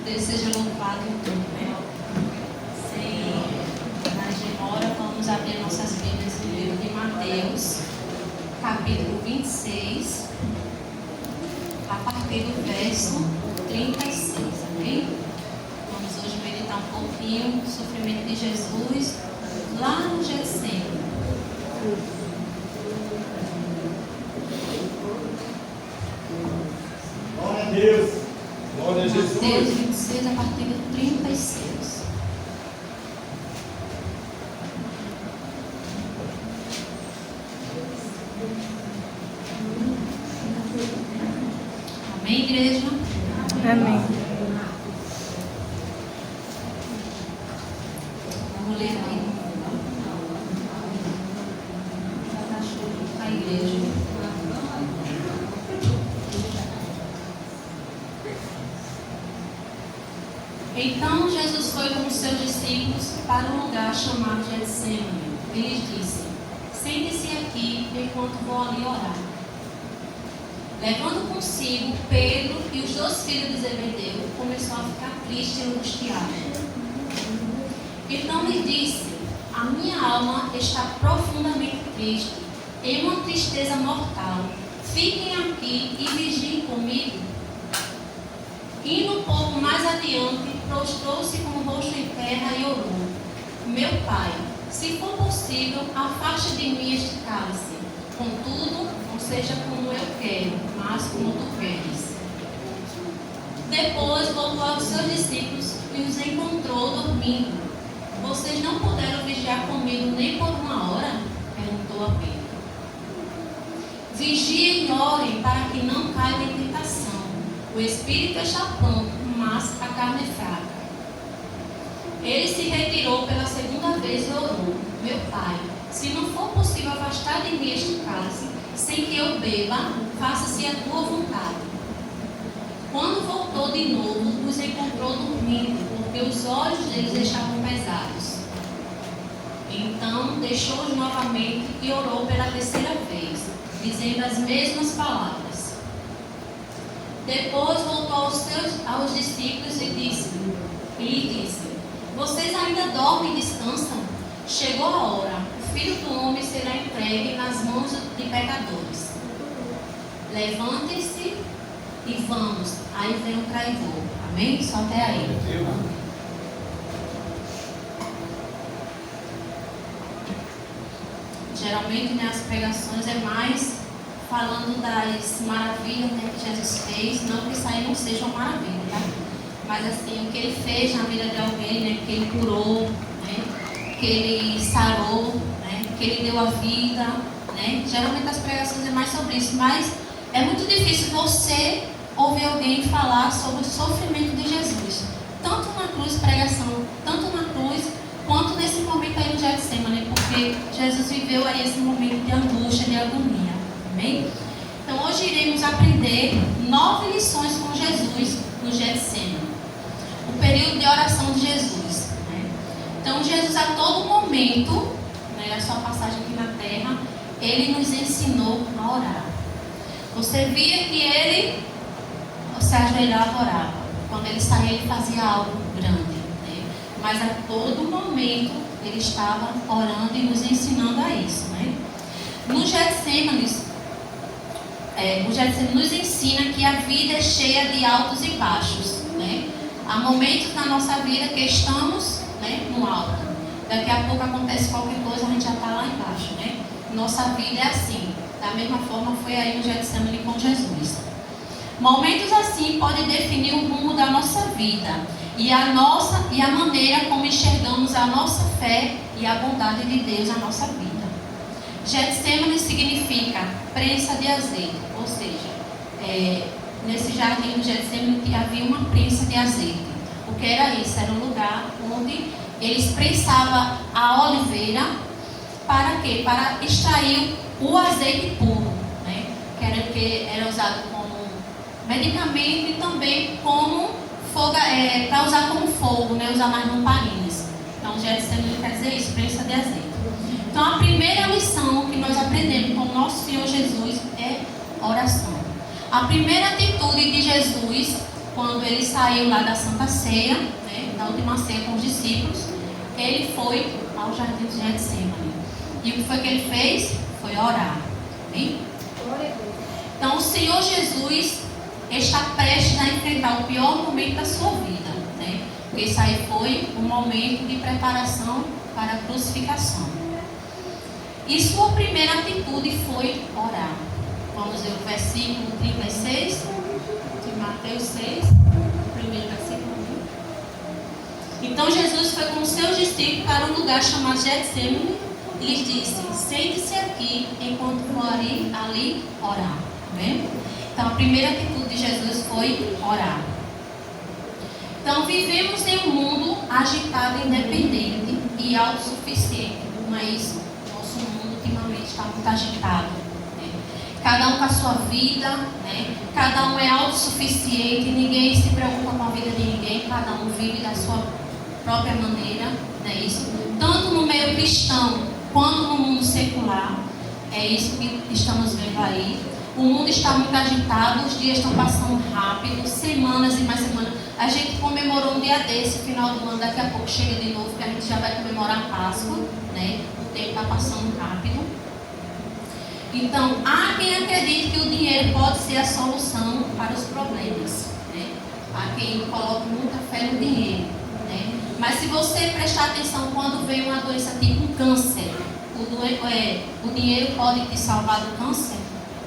Deus seja louvado em tudo, né? Sem mais demora, vamos abrir nossas Bíblias no livro de Mateus, capítulo 26, a partir do verso 36, amém? Vamos hoje meditar um pouquinho do sofrimento de Jesus lá no Getsemane. Glória a Deus. Glória a Jesus. Mateus 26, a partir do 36. Amém, igreja? Amém. Vamos ler aqui. A igreja. Então Jesus foi com os seus discípulos para um lugar chamado Getsemane. E lhes disse: sente-se aqui enquanto vou ali orar. Levando consigo Pedro e os 2 filhos de Zebedeu, começou a ficar triste e angustiado. Então lhe disse: a minha alma está profundamente triste, em uma tristeza mortal. Fiquem aqui e vigiem comigo. Indo um pouco mais adiante, prostrou-se com o rosto em terra e orou: meu Pai, se for possível, afaste de mim este cálice. Contudo, não seja como eu quero, mas como tu queres. Depois voltou aos seus discípulos e os encontrou dormindo. Vocês não puderam vigiar comigo nem por uma hora? Perguntou a Pedro. Vigiem e orem para que não caiam em tentação. O espírito está pronto, mas a carne é fraca. Ele se retirou pela segunda vez e orou: meu Pai, se não for possível afastar de mim este cálice, sem que eu beba, faça-se a tua vontade. Quando voltou de novo, os encontrou dormindo, porque os olhos deles estavam pesados. Então deixou-os novamente e orou pela terceira vez, dizendo as mesmas palavras. Depois voltou aos discípulos e lhe disse: vocês ainda dormem e descansam? Chegou a hora, o Filho do Homem será entregue nas mãos de pecadores. Levantem-se e vamos. Aí vem o traidor. Amém? Só até aí. Geralmente, né, as pregações é mais falando das maravilhas, né, que Jesus fez. Não que isso aí não seja uma maravilha, tá? Mas assim, o que ele fez na vida de alguém, né, que ele curou, né, que ele sarou, né, que ele deu a vida, né? Geralmente as pregações é mais sobre isso, mas é muito difícil você ouvir alguém falar sobre o sofrimento de Jesus, tanto na cruz, pregação, tanto na cruz, quanto nesse momento aí no Getsemane, porque Jesus viveu aí esse momento de angústia, de agonia, amém? Então hoje iremos aprender 9 lições com Jesus no Getsemane, o período de oração de Jesus, né? Então Jesus a todo momento, né, a sua passagem aqui na terra, ele nos ensinou a orar. Você via que ele se ajoelhava, orava. Quando ele saía, ele fazia algo grande, né? Mas a todo momento ele estava orando e nos ensinando a isso, né? No Getsemane, o Getsemane nos ensina que a vida é cheia de altos e baixos, né? Há momentos na nossa vida que estamos, né, no alto. Daqui a pouco acontece qualquer coisa, a gente já está lá embaixo, né? Nossa vida é assim. Da mesma forma foi aí no Getsemane com Jesus. Momentos assim podem definir o rumo da nossa vida e a maneira como enxergamos a nossa fé e a bondade de Deus na nossa vida. Getsemane significa prensa de azeite, ou seja, nesse jardim do Getsemane havia uma prensa de azeite. O que era isso? Era um lugar onde eles prensavam a oliveira para quê? Para extrair o azeite puro, né? Que era usado como medicamento e também como fogo, para usar como fogo, né? Usar nas lamparines. Então, Getsemane quer dizer isso, prensa de azeite. Então, a primeira lição que nós aprendemos com o nosso Senhor Jesus é oração. A primeira atitude de Jesus quando ele saiu lá da Santa Ceia, né, da última ceia com os discípulos, ele foi ao jardim de Getsemane. E o que foi que ele fez? Foi orar. Amém? Então o Senhor Jesus está prestes a enfrentar o pior momento da sua vida, né? Porque isso aí foi um momento de preparação para a crucificação. E sua primeira atitude foi orar. Vamos ver o versículo 36 de Mateus 6, o primeiro versículo. Então Jesus foi com os seus discípulos para um lugar chamado Getsemane e lhes disse: sente-se aqui enquanto for ali orar. Amém? Então a primeira atitude de Jesus foi orar. Então vivemos em um mundo agitado, independente e autossuficiente. Não é isso? Nosso mundo ultimamente está muito agitado. Né? Cada um com a sua vida, né? Cada um é autossuficiente, ninguém se preocupa com a vida de ninguém, cada um vive da sua própria maneira, não é isso? Tanto no meio cristão quanto no mundo secular, é isso que estamos vendo aí. O mundo está muito agitado, os dias estão passando rápido, semanas e mais semanas. A gente comemorou um dia desse, final do ano, daqui a pouco chega de novo, que a gente já vai comemorar a Páscoa, né? O tempo está passando rápido. Então, há quem acredite que o dinheiro pode ser a solução para os problemas, né? Há quem coloque muita fé no dinheiro, né? Mas se você prestar atenção quando vem uma doença tipo um câncer, o dinheiro pode te salvar do câncer?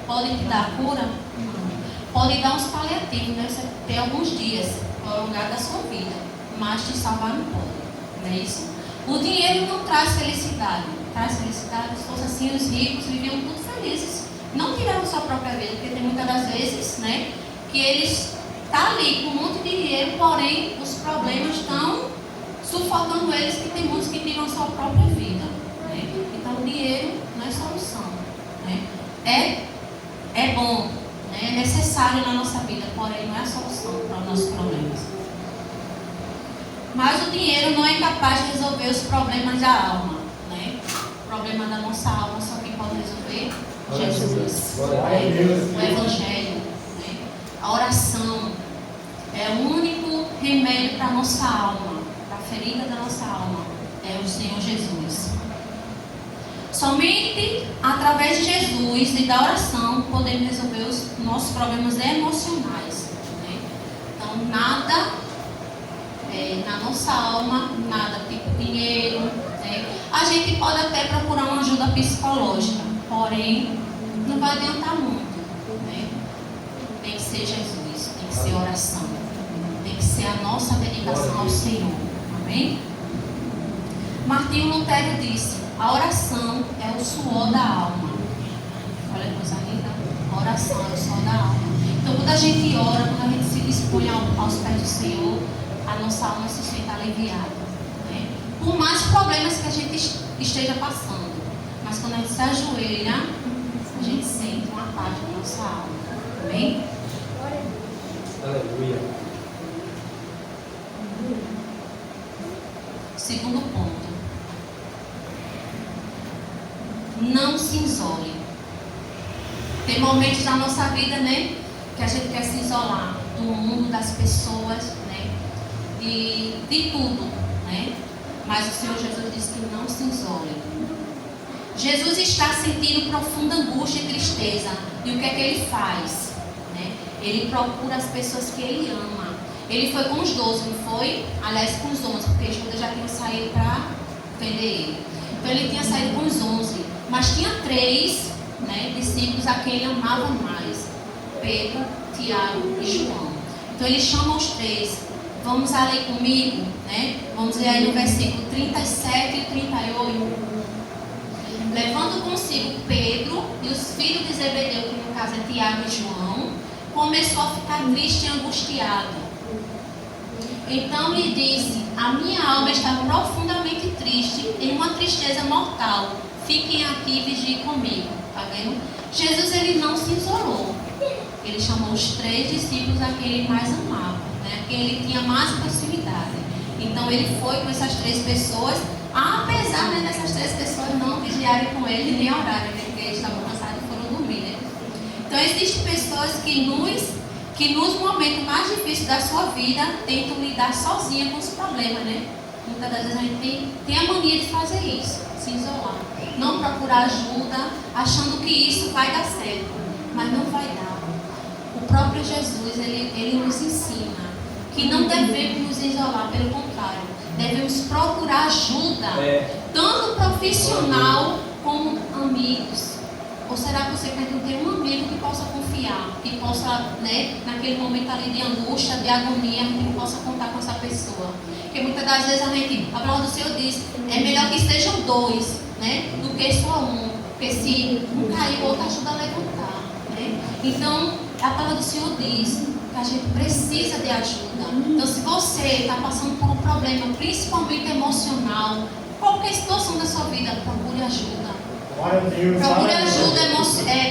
Pode te dar a cura? Não. Pode dar uns paliativos, né? Você tem alguns dias prolongar da sua vida, mas te salvar não pode, não é isso? O dinheiro não traz felicidade. Traz felicidade? Se fosse assim, os ricos viviam tudo felizes. Não tiravam sua própria vida, porque tem muitas das vezes, né, que eles estão ali com um monte de dinheiro, porém os problemas estão sufocando eles, que tem muitos que tiram sua própria vida. Né? Então o dinheiro não é solução. Né? É bom, né? É necessário na nossa vida, porém não é a solução para os nossos problemas. Mas o dinheiro não é capaz de resolver os problemas da alma. Né? O problema da nossa alma só quem pode resolver? Jesus. O Evangelho. Né? A oração é o único remédio para a nossa alma, para a ferida da nossa alma. É o Senhor Jesus. Somente através de Jesus e da oração podemos resolver os nossos problemas emocionais. Né? Então, nada na nossa alma, nada tipo dinheiro. Né? A gente pode até procurar uma ajuda psicológica, porém, não vai adiantar muito. Né? Tem que ser Jesus, tem que ser oração, tem que ser a nossa dedicação ao Senhor. Amém? Martinho Lutero disse: a oração é o suor da alma. Olha que coisa linda. A oração é o suor da alma. Então, quando a gente ora, quando a gente se dispõe aos pés do Senhor, a nossa alma se sente aliviada. Né? Por mais problemas que a gente esteja passando. Mas quando a gente se ajoelha, a gente sente uma paz na nossa alma. Amém? Aleluia. Segundo ponto. Não se isole. Tem momentos da nossa vida, né, que a gente quer se isolar do mundo, das pessoas, né, de tudo, né? Mas o Senhor Jesus disse que não se isole. Jesus está sentindo profunda angústia e tristeza. E o que é que ele faz? Né? Ele procura as pessoas que ele ama. Ele foi com os 12, não foi? Aliás, com os 11, porque Judas já tinha saído para prender ele. Então ele tinha saído com os 11. Mas tinha 3, né, discípulos a quem ele amava mais: Pedro, Tiago e João. Então ele chama os 3. Vamos ler comigo, né? Vamos ler aí no versículo 37 e 38. Levando consigo Pedro e os filhos de Zebedeu, que no caso é Tiago e João, começou a ficar triste e angustiado. Então lhe disse: a minha alma está profundamente triste, em uma tristeza mortal. Fiquem aqui e vigiem comigo. Está vendo? Jesus, ele não se isolou. Ele chamou os 3 discípulos a quem ele mais amava, né? A quem ele tinha mais proximidade. Então ele foi com essas 3 pessoas, apesar, né, dessas 3 pessoas não vigiarem com ele nem orarem, né? Porque eles estavam cansados e foram dormir, né? Então existem pessoas que nos momentos mais difíceis difíceis da sua vida tentam lidar sozinha com os problemas, né? Muitas das vezes a gente tem a mania de fazer isso, se isolar. Não procurar ajuda, achando que isso vai dar certo. Mas não vai dar. O próprio Jesus, ele nos ensina que não devemos nos isolar, pelo contrário. Devemos procurar ajuda, tanto profissional como amigos. Ou será que você quer ter um amigo que possa confiar, que possa, né, naquele momento ali de angústia, de agonia, que possa contar com essa pessoa? Porque muitas das vezes a palavra do Senhor diz, é melhor que sejam dois, né, do que só um. Porque se um cair, o outro ajuda a levantar, né? Então, a palavra do Senhor diz que a gente precisa de ajuda. Então, se você está passando por um problema, principalmente emocional, qualquer situação da sua vida, procure ajuda. Procure ajuda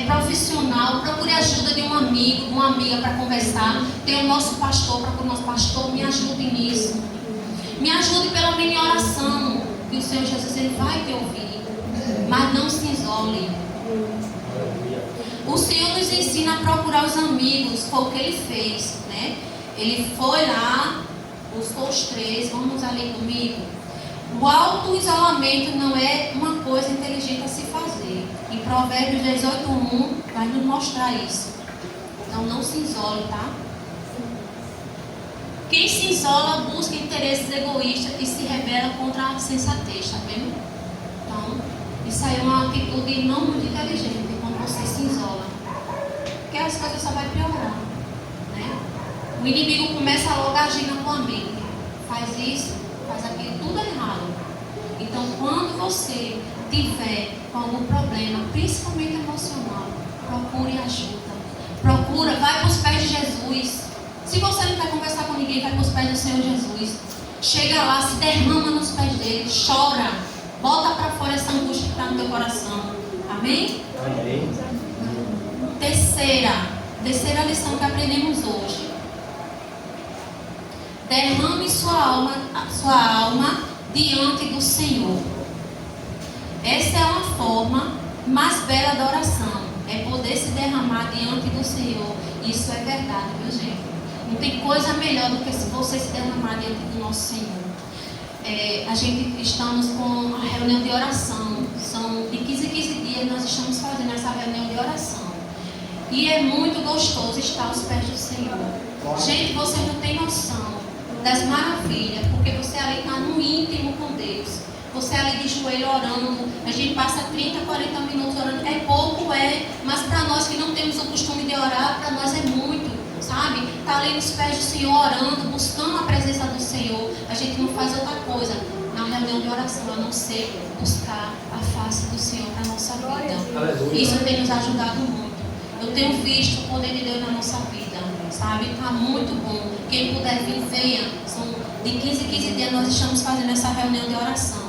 profissional, procure ajuda de um amigo, de uma amiga para conversar. Tem o nosso pastor, procure o nosso pastor, me ajude nisso. Me ajude pelo menos em oração. E o Senhor Jesus, Ele vai te ouvir. Mas não se isole. O Senhor nos ensina a procurar os amigos, foi o que Ele fez, né? Ele foi lá, buscou os 3, vamos ali comigo. O auto-isolamento não é uma coisa inteligente a se fazer. Em Provérbios 18:1 vai nos mostrar isso. Então não se isole, tá? Quem se isola busca interesses egoístas e se rebela contra a sensatez, tá vendo? Então, isso aí é uma atitude não muito inteligente quando você se isola. Porque as coisas só vão piorar, né? O inimigo começa logo a agir na tua mente. Faz isso, faz aquilo, tudo errado. Então, quando você tiver algum problema, principalmente emocional, procure ajuda. Vai para os pés de Jesus. Se você não quer conversar com ninguém, vai para os pés do Senhor Jesus. Chega lá, se derrama nos pés dele, chora. Bota para fora essa angústia que está no teu coração. Amém? Amém. Terceira lição que aprendemos hoje. Derrame sua alma diante do Senhor. Essa é uma forma mais bela da oração. É poder se derramar diante do Senhor. Isso é verdade, viu, gente? Não tem coisa melhor do que se você se derramar diante do nosso Senhor. A gente estamos com a reunião de oração. São de 15 em 15 dias nós estamos fazendo essa reunião de oração. E é muito gostoso estar aos pés do Senhor. Gente, você não tem noção das maravilhas, porque você ali está no íntimo com Deus. Você ali de joelho orando, a gente passa 30, 40 minutos orando. É pouco, mas para nós que não temos o costume de orar, para nós é muito, sabe? Está ali nos pés do Senhor orando, buscando a presença do Senhor. A gente não faz outra coisa na reunião de oração, a não ser buscar a face do Senhor para a nossa vida. Isso tem nos ajudado muito. Eu tenho visto o poder de Deus na nossa vida, sabe? Está muito bom. Quem puder vir, venha. São de 15 em 15 dias nós estamos fazendo essa reunião de oração.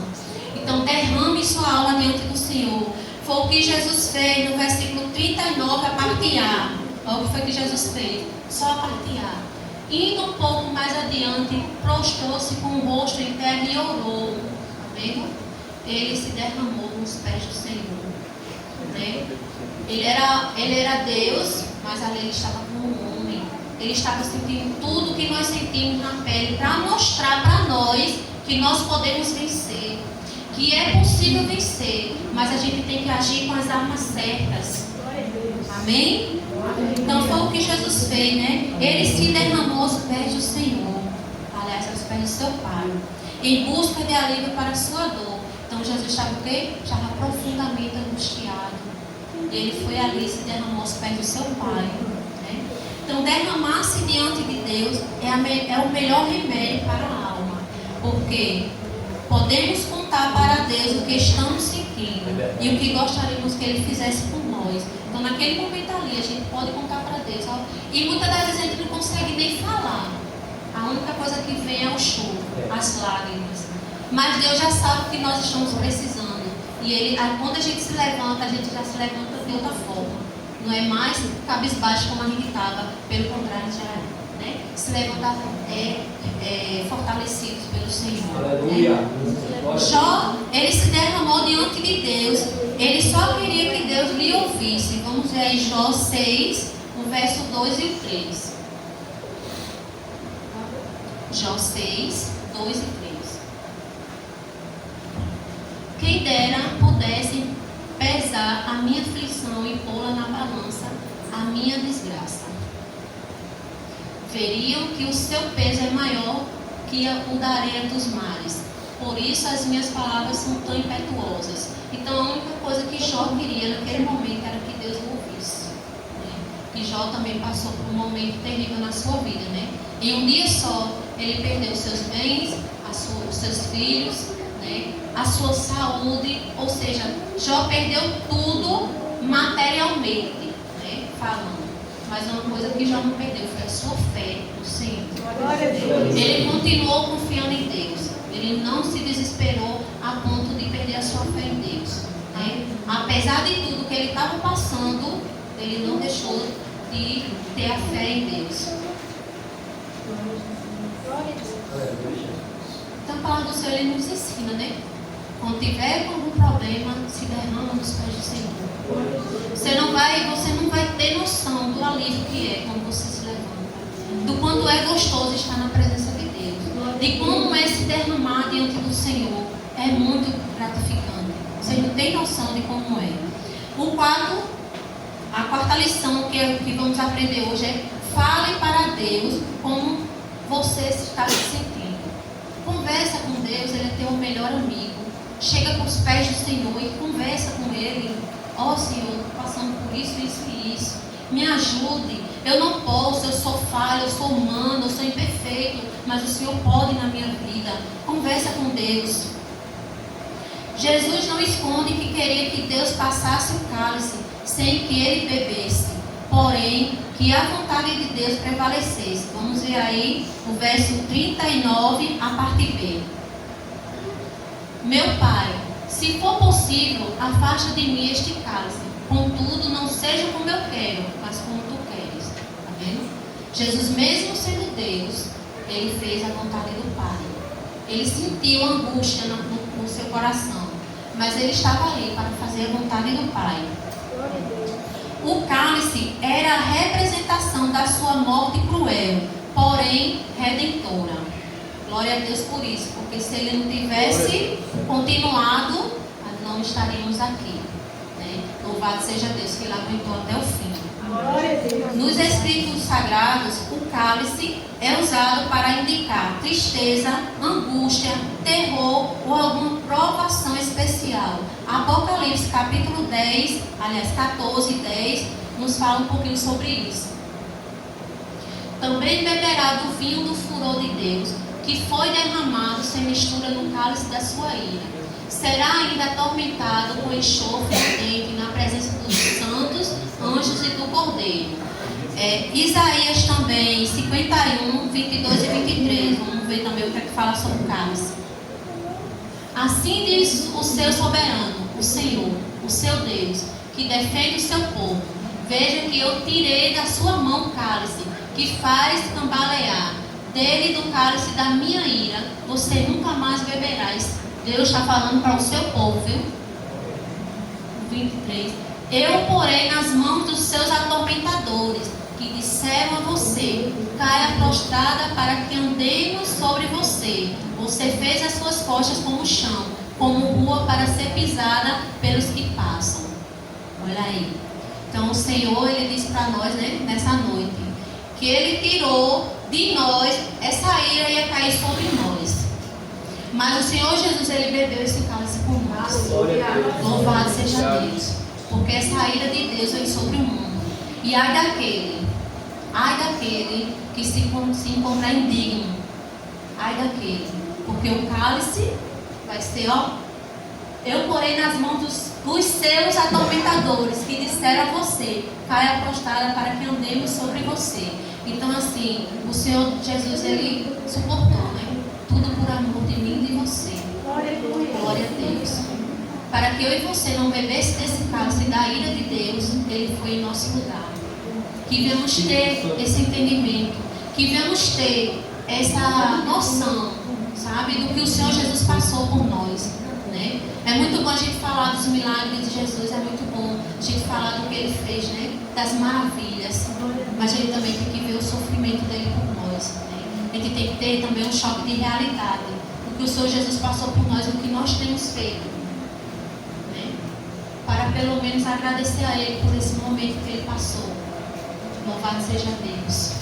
Então, derrame sua alma diante do Senhor. Foi o que Jesus fez no versículo 39, a parte A. Olha o que foi que Jesus fez. Só a parte A. Indo um pouco mais adiante, prostrou-se com o rosto em terra e orou. Tá vendo? Ele se derramou nos pés do Senhor. Né? Ele era Deus, mas ali ele estava como um homem. Ele estava sentindo tudo que nós sentimos na pele para mostrar para nós que nós podemos vencer. Que é possível vencer, mas a gente tem que agir com as armas certas. Amém? Então foi o que Jesus fez, né? Ele se derramou aos pés do Senhor, aliás, aos pés do seu Pai, em busca de alívio para a sua dor. Então Jesus estava o quê? Estava profundamente angustiado. E ele foi ali e se derramou aos pés do seu Pai. Né? Então derramar-se diante de Deus é o melhor remédio para a alma. Porque podemos contar para Deus o que estamos sentindo e o que gostaríamos que Ele fizesse por nós. Então, naquele momento ali, a gente pode contar para Deus. E muitas das vezes a gente não consegue nem falar. A única coisa que vem é o choro, as lágrimas. Mas Deus já sabe o que nós estamos precisando. E quando a gente se levanta, a gente já se levanta de outra forma. Não é mais cabisbaixo como a gente estava. Pelo contrário, já se levantar fortalecidos pelo Senhor. Aleluia. Jó, ele se derramou diante de Deus. Ele só queria que Deus lhe ouvisse. Vamos ver aí Jó 6, o verso 2 e o 3. Jó 6, 2 e 3. Quem dera pudesse pesar a minha aflição e pô-la na balança, a minha desgraça. Veriam que o seu peso é maior que o da areia dos mares. Por isso as minhas palavras são tão impetuosas. Então a única coisa que Jó queria naquele momento era que Deus o ouvisse. E Jó também passou por um momento terrível na sua vida, né? Em um dia só, ele perdeu seus bens, os seus filhos, né? A sua saúde, ou seja, Jó perdeu tudo materialmente, né? Falando. Mas uma coisa que Jó não perdeu foi a sua fé no Senhor. Ele continuou confiando em Deus. Ele não se desesperou a ponto de perder a sua fé em Deus, né? Apesar de tudo que ele estava passando, ele não deixou de ter a fé em Deus. Então a palavra do Senhor ele nos ensina, né? Quando tiver algum problema, se derrama nos pés do Senhor. Você não vai ter noção do alívio que é quando você se levanta. Do quanto é gostoso estar na presença de Deus. De como é se derramar diante do Senhor. É muito gratificante. Você não tem noção de como é. A quarta lição que vamos aprender hoje é: fale para Deus como você está se sentindo. Conversa com Deus, Ele é teu melhor amigo. Chega com os pés do Senhor e conversa com Ele. Ó Senhor, estou passando por isso, isso e isso. Me ajude. Eu não posso, eu sou falho, eu sou humano, eu sou imperfeito, mas o Senhor pode na minha vida. Conversa com Deus. Jesus não esconde que queria que Deus passasse o cálice sem que ele bebesse, porém que a vontade de Deus prevalecesse. Vamos ver aí o verso 39, a parte B. Meu Pai, se for possível, afasta de mim este cálice. Contudo, não seja como eu quero, mas como tu queres. Está vendo? Jesus, mesmo sendo Deus, ele fez a vontade do Pai. Ele sentiu angústia no seu coração, mas ele estava ali para fazer a vontade do Pai. O cálice era a representação da sua morte cruel, porém redentora. Glória a Deus por isso, porque se ele não tivesse continuado, nós não estaríamos aqui, né? Louvado seja Deus que ele aguentou até o fim. Nos escritos sagrados, o cálice é usado para indicar tristeza, angústia, terror ou alguma provação especial. Apocalipse capítulo 10, aliás 14 e 10, nos fala um pouquinho sobre isso. Também beberá do vinho do furor de Deus, que foi derramado sem mistura no cálice da sua ira. Será ainda atormentado com enxofre ardente na presença dos santos, anjos e do Cordeiro. Isaías também, 51, 22 e 23. Vamos ver também o que é que fala sobre o cálice. Assim diz o seu soberano, o Senhor, o seu Deus, que defende o seu povo. Veja que eu tirei da sua mão o cálice, que faz cambalear. Dele do cálice da minha ira, você nunca mais beberás. Deus está falando para o seu povo, viu? 23. Eu porei nas mãos dos seus atormentadores, que disseram a você: caia prostrada para que andemos sobre você. Você fez as suas costas como chão, como rua para ser pisada pelos que passam. Olha aí. Então o Senhor, Ele disse para nós, né, nessa noite, que Ele tirou de nós, essa ira ia cair sobre nós. Mas o Senhor Jesus, Ele bebeu esse cálice por nós. Louvado seja Deus. Porque essa ira de Deus vem sobre o mundo. E ai daquele que se encontrar indigno. Ai daquele. Porque o cálice vai ser, ó. Eu porei nas mãos dos seus atormentadores, que disseram a você: caia prostrada para que andemos sobre você. Então assim, o Senhor Jesus, Ele suportou, né? Tudo por amor de mim e de você. Glória a Deus. Para que eu e você não bebesse desse cálice da ira de Deus, Ele foi em nosso lugar. Que venhamos ter esse entendimento, que venhamos ter essa noção, sabe, do que o Senhor Jesus passou por nós, né? É muito bom a gente falar dos milagres de Jesus, é muito bom a gente falar do que Ele fez, né? Das maravilhas, mas a gente também tem que ver o sofrimento dele por nós, né? gente tem que ter também um choque de realidade. O que o Senhor Jesus passou por nós, o que nós temos feito. Né? Para pelo menos agradecer a Ele por esse momento que Ele passou. Louvado seja Deus.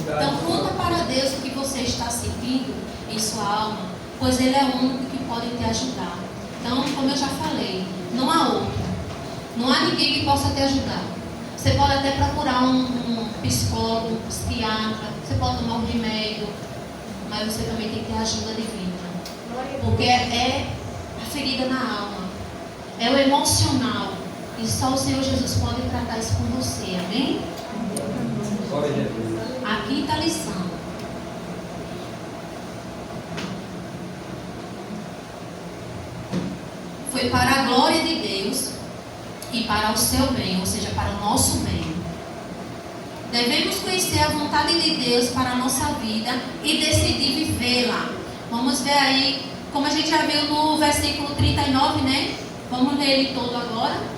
Então conta para Deus o que você está sentindo em sua alma, pois Ele é o único que pode te ajudar. Então, como eu já falei, não há outro. Não há ninguém que possa te ajudar. Você pode até procurar um psicólogo, um psiquiatra, você pode tomar um remédio, mas você também tem que ter ajuda divina. Porque é a ferida na alma, é o emocional. E só o Senhor Jesus pode tratar isso com você, amém? A quinta lição. Foi para a glória de Deus e para o seu bem, ou seja, para o nosso bem. Devemos conhecer a vontade de Deus para a nossa vida e decidir vivê-la. Vamos ver aí, como a gente já viu no versículo 39, né? Vamos ler ele todo agora.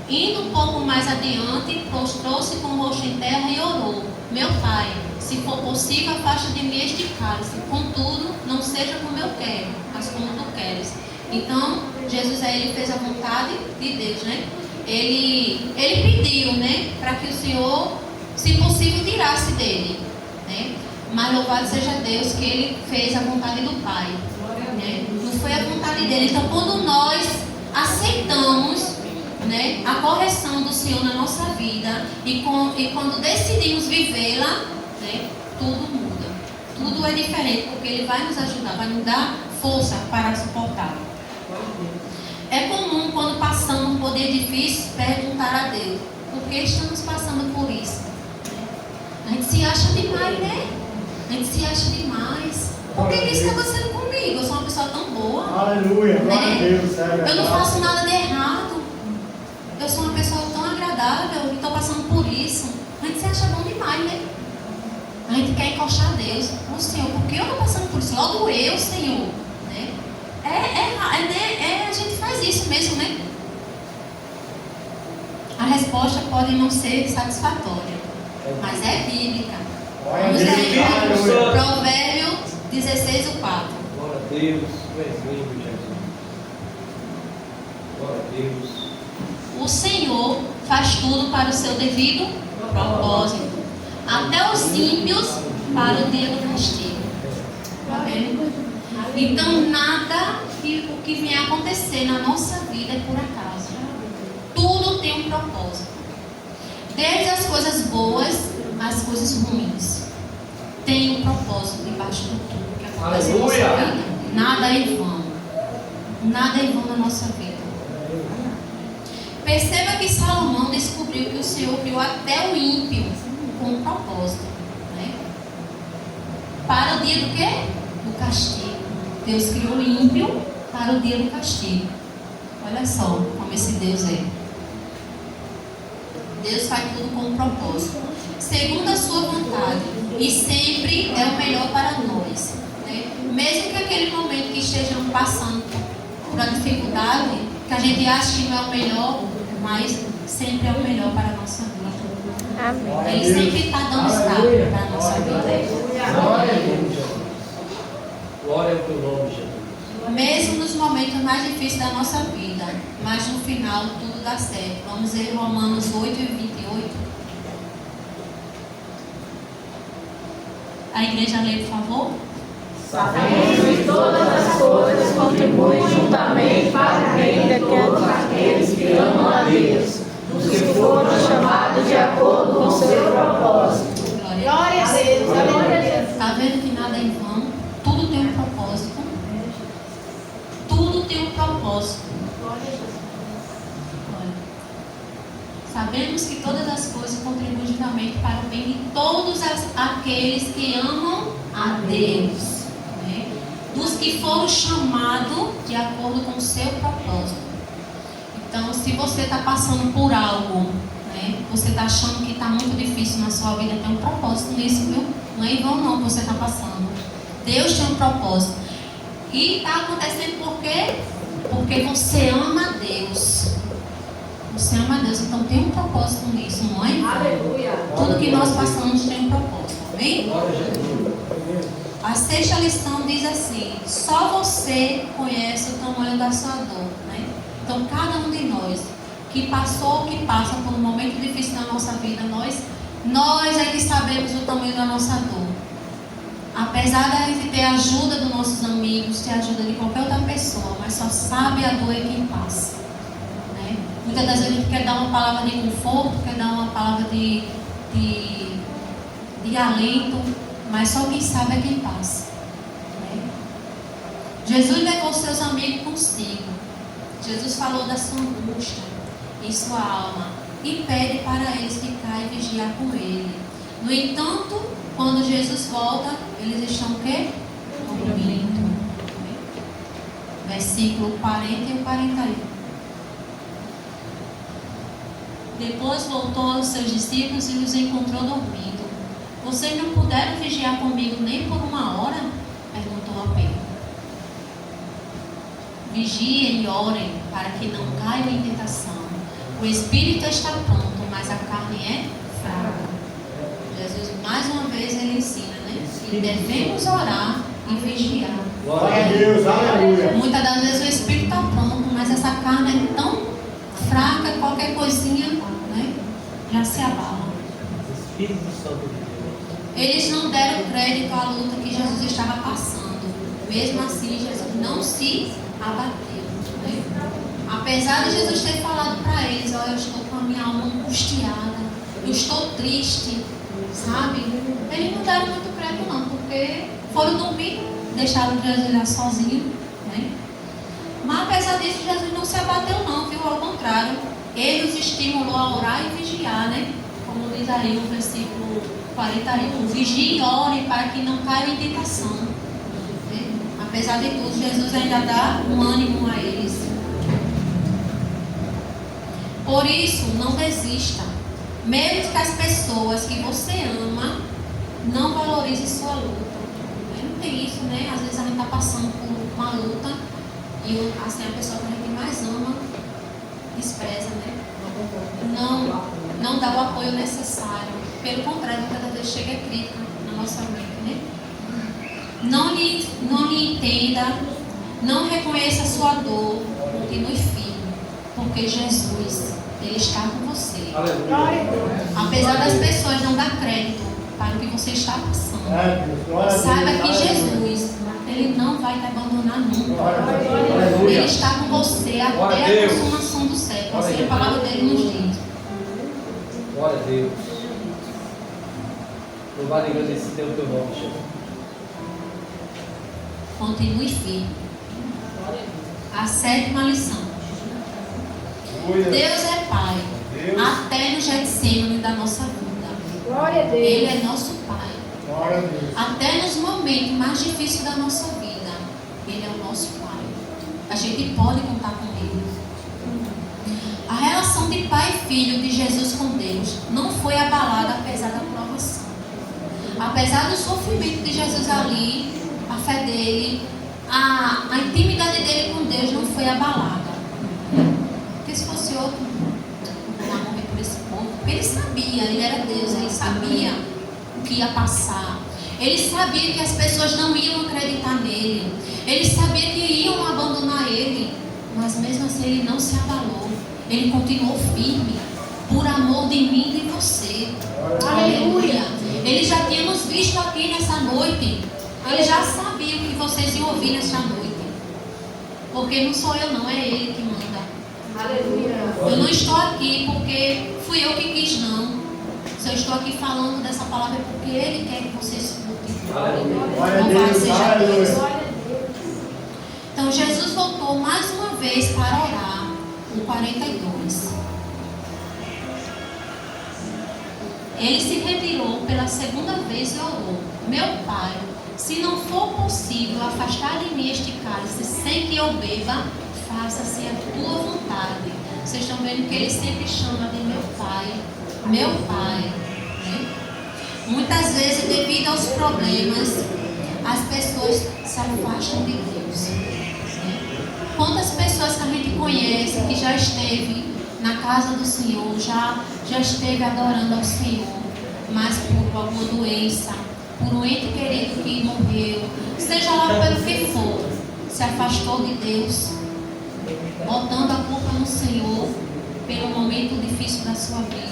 Indo um pouco mais adiante, prostrou-se com o rosto em terra e orou: Meu Pai, se for possível, afasta de mim este cálice. Contudo, não seja como eu quero, mas como tu queres. Então, Jesus aí ele fez a vontade de Deus, né? Ele pediu, né, para que o Senhor, se possível, tirasse dele, né? Mas louvado seja Deus que ele fez a vontade do Pai, né? Não foi a vontade dele. Então, quando nós aceitamos, né, a correção do Senhor na nossa vida e quando decidimos vivê-la, né, tudo muda, tudo é diferente, porque Ele vai nos ajudar, vai nos dar força para suportar. É comum, quando passamos um poder difícil, perguntar a Deus: por que estamos passando por isso? A gente se acha demais, né? A gente se acha demais. Por que isso está acontecendo comigo? Eu sou uma pessoa tão boa. Aleluia, glória né? a Deus. Eu não faço nada de errado. Eu sou uma pessoa tão agradável e estou passando por isso. A gente se acha bom demais, né? A gente quer encostar a Deus. Ô Senhor, por que eu estou passando por isso? Logo eu, Senhor. Né? A gente faz isso mesmo, né? A resposta pode não ser satisfatória, mas é bíblica. Vamos aí, Provérbio 16:4. Glória a Deus, tu és lindo, Jesus. Glória a Deus. O Senhor faz tudo para o seu devido propósito, até os ímpios para o dia do castigo. Tá vendo? Então nada o que vier acontecer na nossa vida é por acaso. Tudo tem um propósito. Desde as coisas boas às coisas ruins. Tem um propósito debaixo de tudo que acontece na nossa vida. Nada é em vão. Nada é em vão na nossa vida. Perceba que Salomão descobriu que o Senhor criou até o ímpio com um propósito, né? Para o dia do quê? Do castigo. Deus criou o ímpio para o dia do castigo. Olha só como esse Deus é. Deus faz tudo com um propósito, segundo a sua vontade, e sempre é o melhor para nós, né? Mesmo que aquele momento que estejamos passando por uma dificuldade, que a gente acha que não é o melhor, mas sempre é o melhor para a nossa vida. Amém. Ele sempre está dando escape para a nossa vida. Glória a Deus. Glória ao teu nome, Jesus. Mesmo nos momentos mais difíceis da nossa vida, mas no final tudo dá certo. Vamos ver Romanos 8:28. A igreja lê, por favor. Sabemos que todas as coisas contribuem juntamente para o bem de todos aqueles que amam a Deus, os que foram chamados de acordo com o seu propósito. Glória a Deus. Glória a Deus. Está vendo que nada é em vão? Tudo tem um propósito. Tudo tem um propósito. Olha, sabemos que todas as coisas contribuem juntamente para o bem de todos aqueles que amam a Deus. Dos que foram chamados de acordo com o seu propósito. Então, se você está passando por algo, né, você está achando que está muito difícil na sua vida, tem um propósito nisso, viu? Não é em vão não que você está passando. Deus tem um propósito. E está acontecendo por quê? Porque você ama a Deus. Você ama a Deus, então tem um propósito nisso, não é? Aleluia. Tudo Tudo que nós passamos tem um propósito, amém? Glória a Jesus. A sexta lição diz assim: só você conhece o tamanho da sua dor, né? Então, cada um de nós que passou ou que passa por um momento difícil na nossa vida, nós é que sabemos o tamanho da nossa dor. Apesar de ter ajuda dos nossos amigos, ter ajuda de qualquer outra pessoa, mas só sabe a dor é quem passa, né? Muitas das vezes a gente quer dar uma palavra de conforto, quer dar uma palavra de alento, mas só quem sabe é quem passa, né? Jesus levou seus amigos consigo. Jesus falou da sua angústia em sua alma e pede para eles ficar e vigiar com ele. No entanto, quando Jesus volta, eles estão o quê? Dormindo. Versículo 40 e 41. Depois voltou aos seus discípulos e os encontrou dormindo. Vocês não puderam vigiar comigo nem por uma hora? Perguntou a Pedro. Vigiem e orem para que não caiam em tentação. O espírito está pronto, mas a carne é fraca. Jesus, mais uma vez, ele ensina, né? Que devemos orar e vigiar. Glória a Deus, aleluia. Muitas das vezes o espírito está pronto, mas essa carne é tão fraca, qualquer coisinha, né, já se abala. Espírito Santo de Deus. Eles não deram crédito à luta que Jesus estava passando. Mesmo assim, Jesus não se abateu, né? Apesar de Jesus ter falado para eles: olha, eu estou com a minha alma angustiada, eu estou triste, sabe? Eles não deram muito crédito não, porque foram dormir, deixaram Jesus lá sozinho, né? Mas apesar disso, Jesus não se abateu não, viu? Ao contrário, ele os estimulou a orar e vigiar, né? Como diz aí o versículo 41, vigiem e orem para que não caiam em tentação, né? Apesar de tudo, Jesus ainda dá um ânimo a eles. Por isso, não desista. Mesmo que as pessoas que você ama não valorizem sua luta. Não tem isso, né? Às vezes a gente está passando por uma luta e assim, a pessoa que a gente mais ama despreza, né? Não dá o apoio necessário. Pelo contrário, cada vez chega crítica na nossa mente, né? Não lhe entenda, não reconheça a sua dor, continue firme, porque Jesus, ele está com você. Aleluia. Apesar das pessoas não dar crédito para o que você está passando, saiba que Jesus, ele não vai te abandonar nunca. Ele está com você até a consumação do século. Assim a palavra dele nos diz. Glória a Deus. Louvado e agradecido o teu nome, Senhor. Continue firme. A sétima lição. Deus é Pai. Até no Getsemane da nossa vida. Glória a Deus. Ele é nosso Pai. Glória a Deus. Até nos momentos mais difíceis da nossa vida, ele é o nosso Pai. A gente pode contar com ele. A relação de pai e filho de Jesus com Deus não foi abalada apesar da provação. Apesar do sofrimento de Jesus ali, a fé dele, a intimidade dele com Deus não foi abalada. Porque se fosse outro, não ia morrer por esse povo. Ele sabia, ele era Deus, ele sabia o que ia passar. Ele sabia que as pessoas não iam acreditar nele. Ele sabia que iam abandonar ele. Mas mesmo assim ele não se abalou. Ele continuou firme. Por amor de mim e de você. Aleluia. Ele já tinha nos visto aqui nessa noite. Ele já sabia o que vocês iam ouvir nessa noite. Porque não sou eu não, é ele que manda. Aleluia. Eu não estou aqui porque fui eu que quis, não. Se eu estou aqui falando dessa palavra é porque ele quer que você escute. Louvado seja Deus. Então Jesus voltou mais uma vez para orar. No 42. Ele se retirou pela segunda vez e orou: meu Pai, se não for possível afastar de mim este cálice sem que eu beba, faça-se a tua vontade. Vocês estão vendo que ele sempre chama de meu Pai. Meu Pai, né? Muitas vezes, devido aos problemas, as pessoas se afastam de Deus, né? Quantas pessoas que a gente conhece que já esteve na casa do Senhor, já esteve adorando ao Senhor, mas por alguma doença, por um ente querido que morreu, seja lá pelo que for, se afastou de Deus, botando a culpa no Senhor pelo momento difícil da sua vida.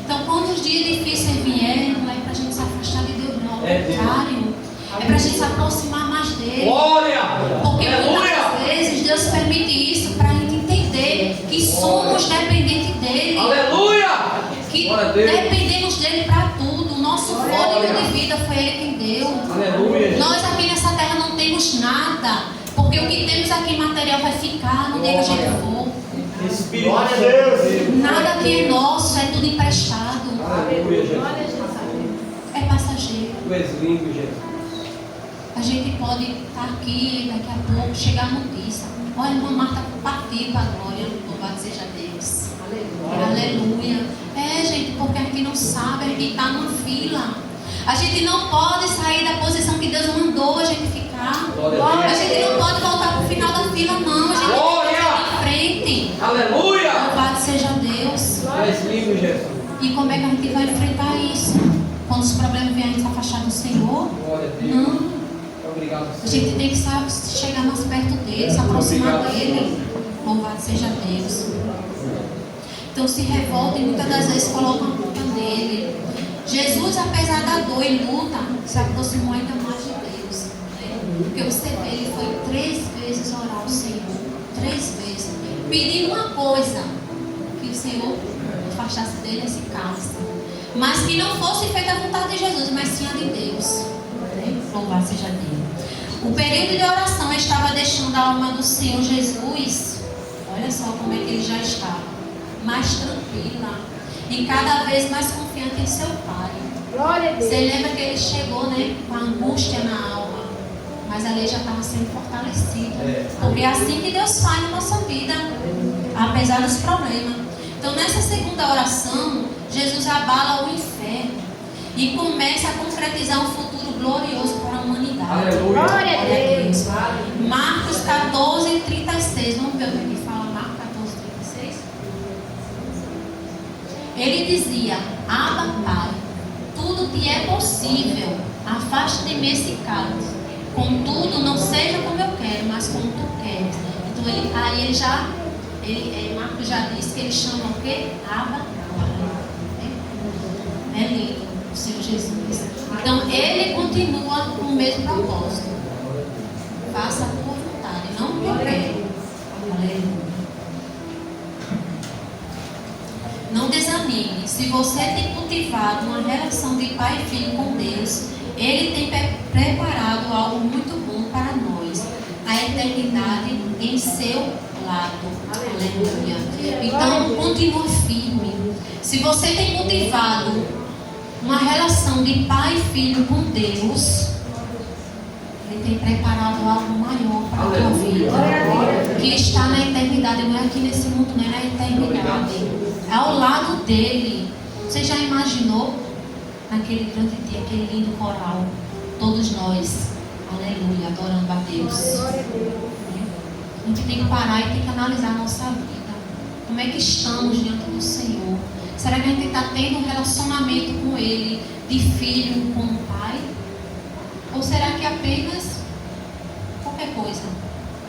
Então, quando os dias difíceis vierem, não é para a gente se afastar de Deus, não. Ao contrário, é para a gente se aproximar mais dele. Glória! Porque Aleluia! muitas vezes Deus permite isso para a gente entender que somos dependentes dele. Aleluia! Que Glória a Deus. dependemos dele para tudo. O nosso fôlego de vida foi ele quem deu. Aleluia! Nós aqui nessa terra não temos nada. Porque o que temos aqui material vai ficar no dia que a gente for. Espírito Glória a Deus. Nada que é nosso, é tudo emprestado. Aleluia, Jesus. É passageiro. Tu és lindo, Jesus. A gente pode estar aqui daqui a pouco, chegar a notícia. Olha, a irmã Marta partiu para a glória. Louvado seja Deus. Aleluia. É, gente, porque a gente não sabe, a gente está numa fila. A gente não pode sair da posição que Deus mandou a gente ficar. A gente não pode voltar para o final da fila, não. A gente tem que ir em frente. Aleluia! Louvado seja Deus. Tu és lindo, Jesus. E como é que a gente vai enfrentar isso? Quando os problemas vierem, a gente se afastar do Senhor? Glória a Deus. Não. Obrigado, A Senhor. gente tem que sabe, chegar mais perto dele, se aproximar dele. Louvado seja Deus. Então se revolta e muitas das vezes coloca a culpa nele. Jesus, apesar da dor e luta, se aproximou ainda mais de Deus. Porque você vê, ele foi 3 vezes orar ao Senhor. 3 vezes. Pedindo uma coisa: que o Senhor afastasse dele esse cálice. Mas que não fosse feita a vontade de Jesus, mas sim a de Deus. Louvado seja Deus. O período de oração estava deixando a alma do Senhor Jesus, olha só como é que ele já estava, mais tranquila e cada vez mais confiante em seu Pai. Glória a Deus. Você lembra que ele chegou, né, com a angústia na alma, mas ali já estava sendo fortalecido. Porque é assim que Deus faz na nossa vida, apesar dos problemas. Então, nessa segunda oração, Jesus abala o inferno e começa a concretizar um futuro glorioso para a humanidade. Aleluia. Glória a Deus. Marcos 14, 36. Vamos ver o que fala Marcos 14, 36. Ele dizia: Abba, Pai, tudo te é possível, afaste de mim esse cálice. Contudo, não seja como eu quero, mas como tu queres. Então, Marcos já disse que ele chama o quê? Abba, Pai. É lindo o Senhor Jesus. Então, ele continua com o mesmo propósito. Faça a tua vontade, não o que eu quero. Aleluia. Não desanime. Se você tem cultivado uma relação de pai e filho com Deus, ele tem preparado algo muito bom para nós. A eternidade em seu lado. Aleluia. Então, continue firme. Se você tem cultivado uma relação de pai e filho com Deus, ele tem preparado algo maior para a tua vida, que está na eternidade. Não é aqui nesse mundo, não é na eternidade, é ao lado dele. Você já imaginou naquele grande dia, aquele lindo coral, todos nós, aleluia, adorando a Deus? A gente tem que parar e tem que analisar a nossa vida. Como é que estamos diante do Senhor? Será que a gente está tendo um relacionamento com Ele, de filho com o Pai? Ou será que apenas qualquer coisa?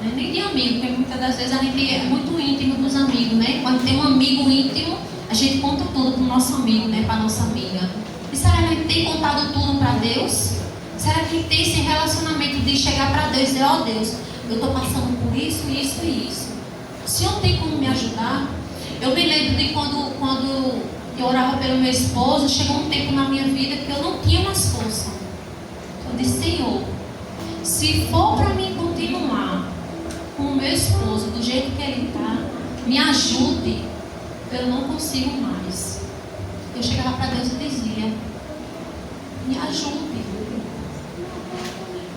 Né? Nem de amigo, porque muitas das vezes a gente é muito íntimo dos amigos, né? Quando tem um amigo íntimo, a gente conta tudo para o nosso amigo, né? Para a nossa amiga. E será que a gente tem contado tudo para Deus? Será que a gente tem esse relacionamento de chegar para Deus e dizer: ó Deus, eu estou passando por isso, isso e isso. O Senhor tem como me ajudar? Eu me lembro de quando eu orava pelo meu esposo, chegou um tempo na minha vida que eu não tinha mais força. Eu disse: Senhor, se for para mim continuar com o meu esposo do jeito que ele está, me ajude, eu não consigo mais. Eu chegava para Deus e dizia: me ajude.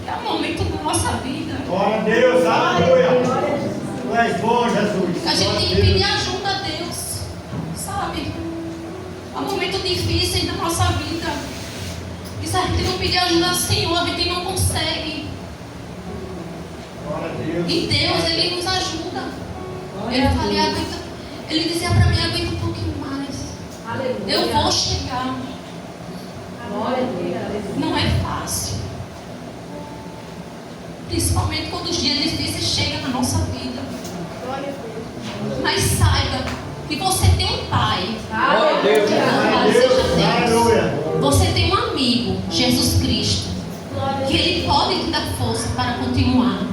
É um momento da nossa vida. Glória a Deus, aleluia. Tu és bom, Jesus. A gente tem que pedir ajuda a Deus, sabe? Há momentos difíceis da nossa vida. E se a gente não pedir ajuda ao Senhor, a gente não consegue. Glória a Deus. E Deus, Ele nos ajuda. Ele dizia para mim: aguenta um pouquinho mais. Eu vou chegar. Não é fácil. Principalmente quando os dias difíceis chegam na nossa vida. Mas saiba que você tem um Pai. Glória a Deus. Louvado seja Deus. Aleluia. Você tem um amigo, Jesus Cristo, que Ele pode te dar força para continuar.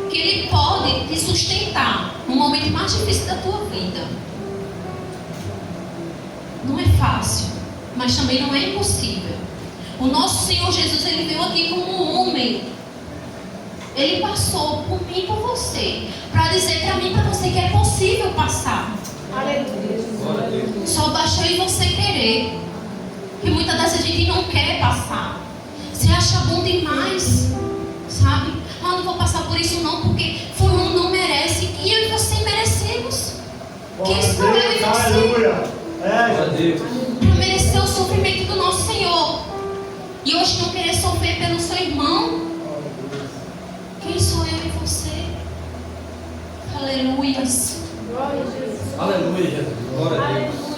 Que Ele pode te sustentar no momento mais difícil da tua vida. Não é fácil, mas também não é impossível. O nosso Senhor Jesus, Ele veio aqui como um homem. Ele passou por mim e por você, para dizer para mim e para você que é possível passar. Glória a Deus. Só basta eu e você querer. Que muitas vezes a gente não quer passar. Você acha bom demais, sabe? Ah, não vou passar por isso não, porque fulano não merece. E eu e você merecemos. Quem sou eu e você Aleluia. Glória a Deus. para merecer o sofrimento do nosso Senhor? E hoje não querer sofrer pelo seu irmão? Quem sou eu e você? Aleluias. Aleluia, Jesus. Glória a Deus.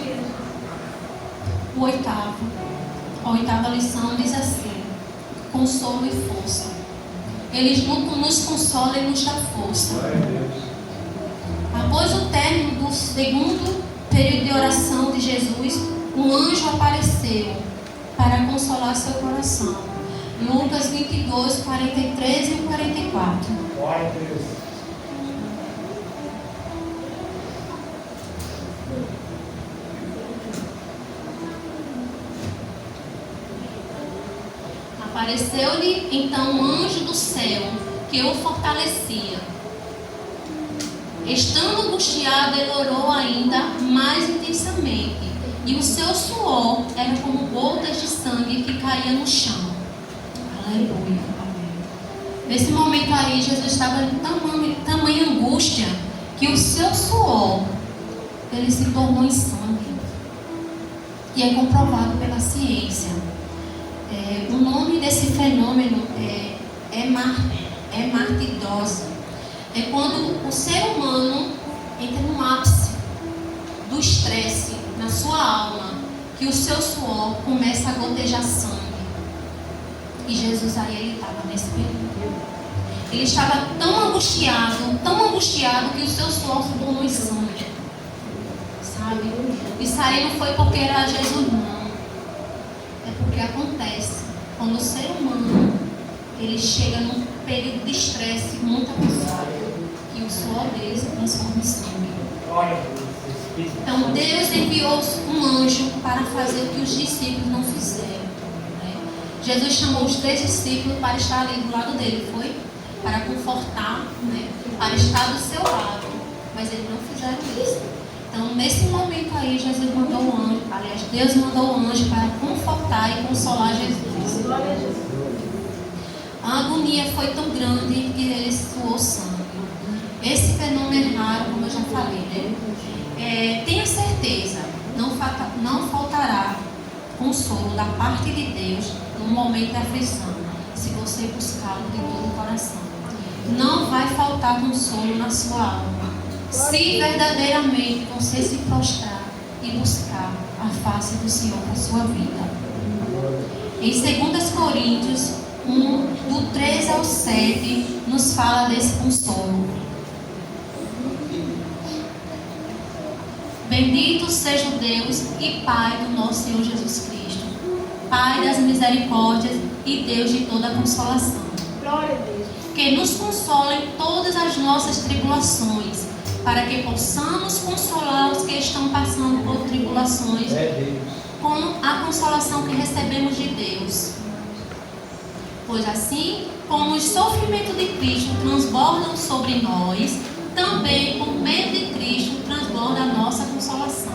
A oitava lição diz assim: consolo e força. Ele nos consola e nos dá força. Glória a Deus. Após o término do segundo período de oração de Jesus, um anjo apareceu para consolar seu coração. Lucas 22, 43 e 44. Glória a Deus. Apareceu-lhe então um anjo do céu que o fortalecia. Estando angustiado, ele orou ainda mais intensamente, e o seu suor era como gotas de sangue que caía no chão. Aleluia. Nesse momento aí, Jesus estava em tamanha angústia que o seu suor ele se tornou em sangue. E é comprovado pela ciência. O nome desse fenômeno é hematidose. É quando o ser humano entra no ápice do estresse na sua alma, que o seu suor começa a gotejar sangue. E Jesus aí ele estava nesse período. Ele estava tão angustiado que o seu suor se tornou em sangue. Sabe? Isso aí não foi porque era Jesus, não. É porque acontece quando o ser humano ele chega num período de estresse muito avançado, que o suor dele se transforma em sangue. Glória a Deus. Então Deus enviou um anjo para fazer o que os discípulos não fizeram, né? Jesus chamou os 3 discípulos para estar ali do lado dele, foi? Para confortar, né? Para estar do seu lado, mas eles não fizeram isso. Então nesse momento aí Jesus mandou um anjo, aliás Deus mandou um anjo para confortar e consolar Jesus. Glória a Jesus. A agonia foi tão grande que ele suou sangue. Esse fenômeno é raro, como eu já falei, né? Tenha certeza, não faltará consolo da parte de Deus no momento da aflição, se você buscá-lo de todo o coração. Não vai faltar consolo na sua alma, se verdadeiramente você se prostrar e buscar a face do Senhor para a sua vida. Em 2 Coríntios 1, do 3 ao 7, nos fala desse consolo. Bendito seja o Deus e Pai do nosso Senhor Jesus Cristo, Pai das misericórdias e Deus de toda consolação, Glória a Deus. que nos consola em todas as nossas tribulações, para que possamos consolar os que estão passando por tribulações, com a consolação que recebemos de Deus. Pois assim como os sofrimentos de Cristo transbordam sobre nós, também por meio de Cristo transborda a nossa consolação.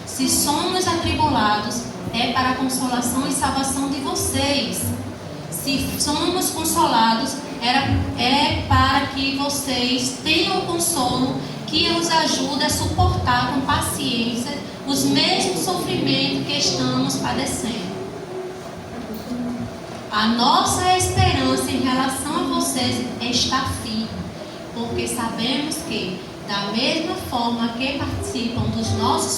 Se somos atribulados, é para a consolação e salvação de vocês. Se somos consolados, é para que vocês tenham o consolo que os ajuda a suportar com paciência os mesmos sofrimentos que estamos padecendo. A nossa esperança em relação a vocês está firme, porque sabemos que, da mesma forma que participam dos nossos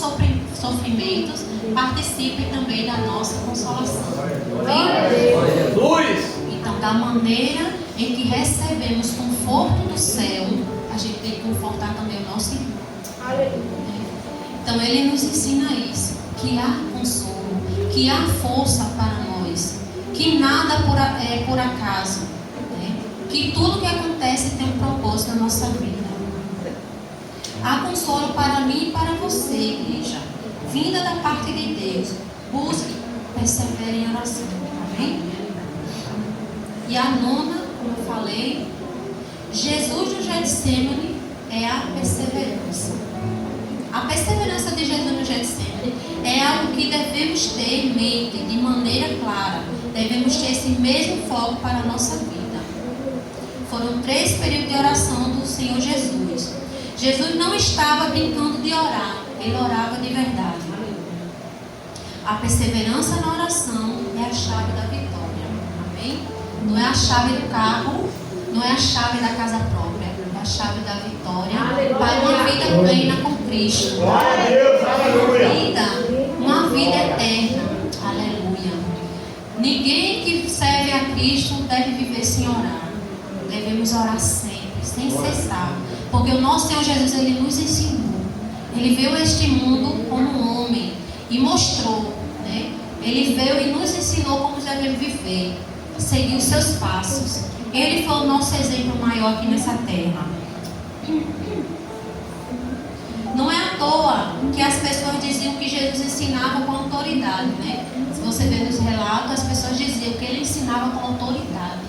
sofrimentos, participem também da nossa consolação. Amém? Jesus! Então, da maneira em que recebemos conforto do céu, a gente tem que confortar também o nosso irmão. Então, ele nos ensina isso, que há consolo, que há força para nós, que nada é por acaso, né? Que tudo que acontece tem um propósito na nossa vida. Há consolo para mim e para você, igreja, vinda da parte de Deus. Busque, persevere em oração. Amém? E a nona, como eu falei, Jesus no Getsemane é a perseverança. A perseverança de Jesus no Getsemane é algo que devemos ter em mente de maneira clara. Devemos ter esse mesmo foco para a nossa vida. Foram 3 períodos de oração do Senhor Jesus. Jesus não estava brincando de orar, ele orava de verdade. A perseverança na oração é a chave da vitória. Amém? Não é a chave do carro, não é a chave da casa própria, é a chave da vitória para uma vida plena com Cristo. Glória a Deus, aleluia. Uma vida eterna. Aleluia. Ninguém que serve a Cristo deve viver sem orar. Devemos orar sempre, sem cessar. Porque o nosso Senhor Jesus, ele nos ensinou. Ele veio a este mundo como um homem e mostrou, né? Ele veio e nos ensinou como devemos viver, seguir os seus passos. Ele foi o nosso exemplo maior aqui nessa terra. Não é à toa que as pessoas diziam que Jesus ensinava com autoridade, né? Se você ver nos relatos, as pessoas diziam que ele ensinava com autoridade.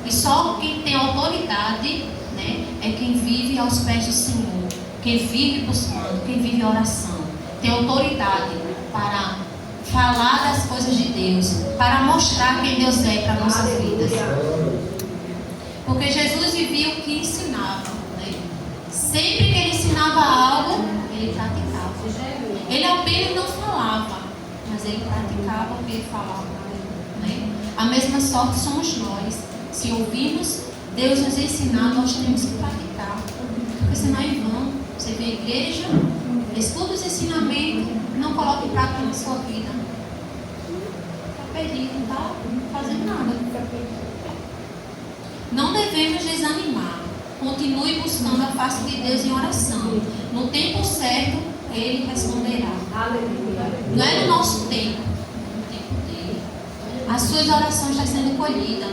E só quem tem autoridade, né, é quem vive aos pés do Senhor, quem vive buscando, quem vive oração. Tem autoridade para falar das coisas de Deus, para mostrar quem Deus é para nossas vidas. Porque Jesus vivia o que ensinava, né? Sempre que ele ensinava algo, ele praticava. Ele apenas não falava, mas ele praticava o que ele falava, né? A mesma sorte somos nós. Se ouvirmos Deus nos ensinar, nós temos que praticar. Porque senão é em vão. Você vem à igreja, escuta os ensinamentos, não coloca em prática na sua vida. Está perdido, não está fazendo nada. Não devemos desanimar. Continue buscando a face de Deus em oração. No tempo certo, Ele responderá. Não é no nosso tempo, é no tempo dele. As suas orações estão sendo colhidas,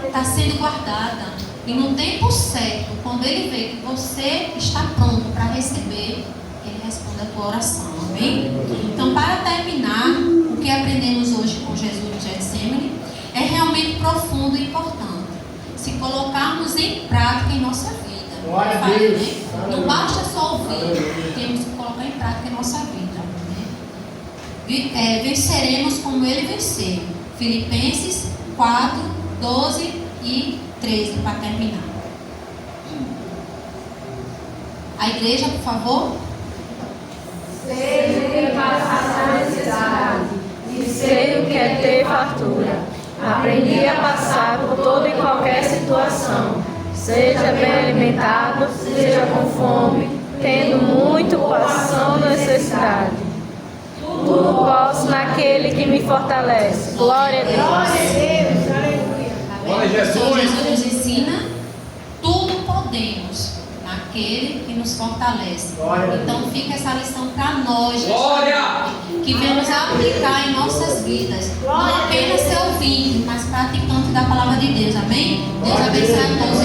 está sendo guardada. E no tempo certo, quando Ele vê que você está pronto para receber, Ele responde a tua oração. Amém? Então, para terminar, o que aprendemos hoje com Jesus no Getsemane é realmente profundo e importante. Se colocarmos em prática em nossa vida. Glória a Deus. Né? Não basta só ouvir, temos que colocar em prática em nossa vida. Né? Venceremos como Ele venceu. Filipenses 4, 12 e 13, para terminar. A igreja, por favor. Sei o que passar a necessidade, e sei o que é ter fartura. Aprendi a passar por toda e qualquer situação, seja bem alimentado, seja com fome, tendo muito, passando necessidade. Tudo posso naquele que me fortalece. Glória a Deus. Glória a Jesus. Então, Jesus nos ensina, tudo podemos naquele que nos fortalece. Então fica essa lição para nós, Glória! que vamos aplicar em nossas vidas. Não apenas ser ouvinte, mas praticante da palavra de Deus. Amém? Deus abençoe a todos.